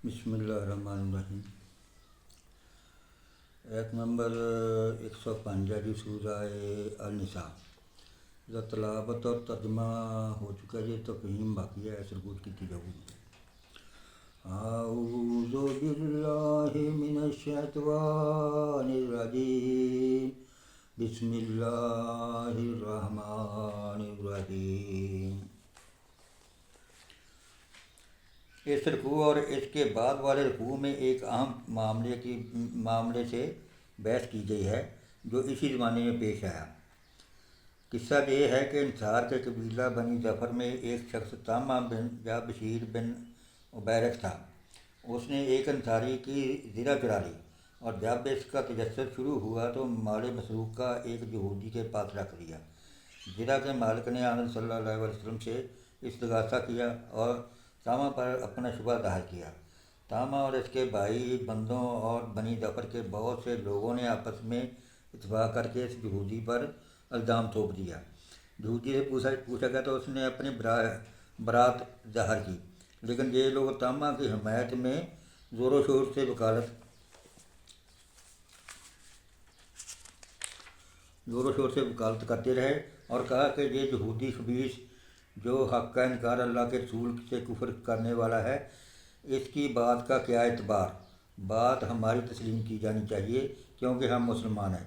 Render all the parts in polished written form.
بسم اللہ الرحمن الرحیم۔ ایک نمبر 105 جی سورہ النساء کا تلاوت اور ترجمہ ہو چکا جی، تفہیم باقی ہے، سرگوش کی جاؤ گی۔ اعوذ باللہ من الشیطان الرجیم، بسم اللہ الرحمن الرحیم۔ اس رکوع اور اس کے بعد والے رکوع میں ایک اہم معاملے سے بحث کی گئی ہے جو اسی زمانے میں پیش آیا۔ قصہ یہ ہے کہ انصار کے قبیلہ بنی ظفر میں ایک شخص طامہ بن یا بشیر بن عبیرق تھا۔ اس نے ایک انصاری کی زرہ چرا لی، اور جب اس کا تجسس شروع ہوا تو مال مسروق کا ایک یہودی کے پاس رکھ دیا۔ زرہ کے مالک نے آنبت صلی اللہ علیہ وسلم سے استغاثہ کیا اور طامہ پر اپنا شبہ ظاہر کیا۔ طامہ اور اس کے بھائی بندوں اور بنی ظفر کے بہت سے لوگوں نے آپس میں اتفاق کر کے اس یہودی پر الزام تھوپ دیا۔ یہودی سے پوچھا گیا تو اس نے اپنی برات ظاہر کی، لیکن یہ لوگ طامہ کی حمایت میں زور و شور سے وکالت کرتے رہے اور کہا کہ یہ یہودی خبیث جو حق کا انکار، اللہ کے رسول سے کفر کرنے والا ہے، اس کی بات کا کیا اعتبار؟ بات ہماری تسلیم کی جانی چاہیے کیونکہ ہم مسلمان ہیں۔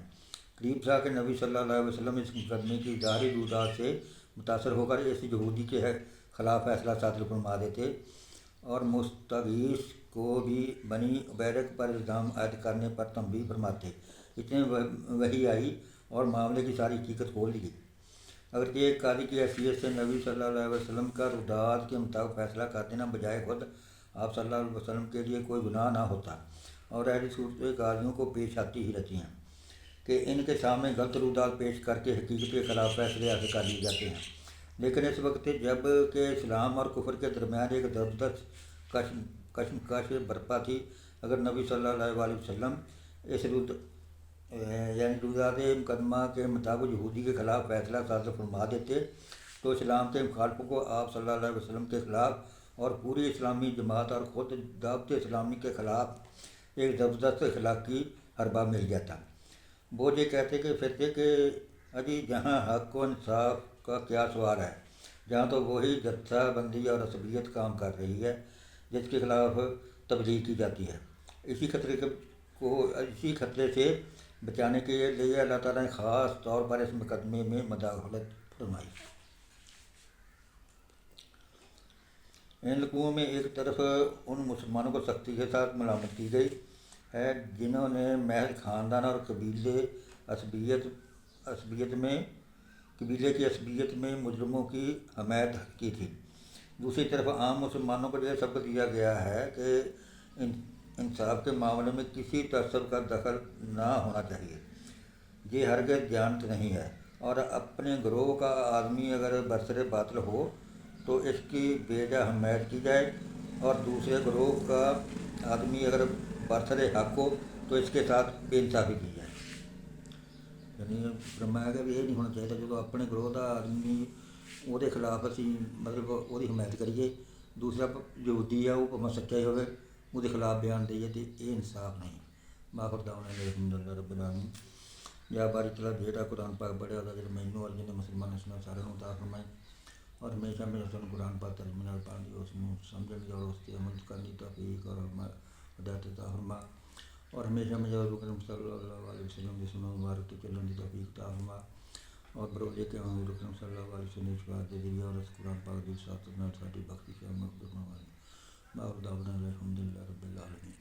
قریب تھا کہ نبی صلی اللہ علیہ وسلم اس مقدمے کی ظاہری رویداد سے متاثر ہو کر اس یہودی کے خلاف فیصلہ صادر فرما دیتے اور مستغیث کو بھی بنی عبیرق پر الزام عائد کرنے پر تنبیہ فرماتے۔ اتنے وحی آئی اور معاملے کی ساری حقیقت کھول دی گئی۔ اگرچہ ایک قاضی کی حیثیت سے نبی صلی اللہ علیہ وسلم کا رویداد کے مطابق فیصلہ کر دینا بجائے خود آپ صلی اللہ علیہ وسلم کے لیے کوئی گناہ نہ ہوتا، اور ایسی صورتیں قاضیوں کو پیش آتی ہی رہتی ہیں کہ ان کے سامنے غلط رویداد پیش کر کے حقیقت کے خلاف فیصلے حاصل کر لیے جاتے ہیں۔ لیکن اس وقت جب کہ اسلام اور کفر کے درمیان ایک زبردست کشمکش برپا تھی، اگر نبی صلی اللہ علیہ وسلم اس رویداد مقدمہ کے مطابق یہودی کے خلاف فیصلہ صادر فرما دیتے تو اسلام کے مخالفوں کو آپ صلی اللہ علیہ وسلم کے خلاف اور پوری اسلامی جماعت اور خود دعوت اسلامی کے خلاف ایک زبردست اخلاقی حربہ مل جاتا۔ وہ یہ کہتے کہ فرقے کے اجی جہاں حق و انصاف کا کیا سوال ہے، جہاں تو وہی جتھہ بندی اور عصبیت کام کر رہی ہے جس کے خلاف تبلیغ کی جاتی ہے۔ اسی خطرے سے بچانے کے لیے اللہ تعالیٰ نے خاص طور پر اس مقدمے میں مداخلت فرمائی۔ ان رکوع میں ایک طرف ان مسلمانوں کو سختی کے ساتھ ملامت کی گئی ہے جنہوں نے محض خاندان اور قبیلے کی عصبیت میں مجرموں کی حمایت کی تھی۔ دوسری طرف عام مسلمانوں کو یہ سبق دیا گیا ہے کہ انصاف کے معاملے میں کسی تعصب کا دخل نہ ہونا چاہیے، یہ ہرگز دیانت نہیں ہے، اور اپنے گروہ کا آدمی اگر برسر باطل ہو تو اس کی بے جا حمایت کی جائے، اور دوسرے گروہ کا آدمی اگر برسر حق ہو تو اس کے ساتھ بے انصافی کی جائے۔ یعنی فرمایا کہ یہ نہیں ہونا چاہیے جو اپنے گروہ کا آدمی وہ خلاف اسی مطلب وہ حمایت کریے، دوسرا یہودی ہے وہ سچا ہی ہوئے وہ خلاف بیان دئیے، تو یہ انصاف نہیں۔ باخر دعوانا الحمد للہ رب العالمین۔ یا باری تعالیٰ بیٹا قرآن پاک بڑے عزت مینوں اور جنہیں مسلمان سنا سارے عطا فرمائیں، اور ہمیشہ سن قرآن پاک ترجمہ پڑھنے اس میں سمجھنے اور اس کے عمل کرنے توفیق اور ہدایت عطا فرما، اور ہمیشہ رسول صلی اللہ علیہ وسلم کی سنت مبارک کے چلنے کی توفیق عطا فرما، اور بروزے کے رسول صلی اللہ علیہ وسلم شفاعت کے ذریعے اور اس قرآن پاک کی ساتھ ساتھی بخشش اور مغفرت فرمائیں۔ باخر دعوانا الحمد للہ رب العالمین۔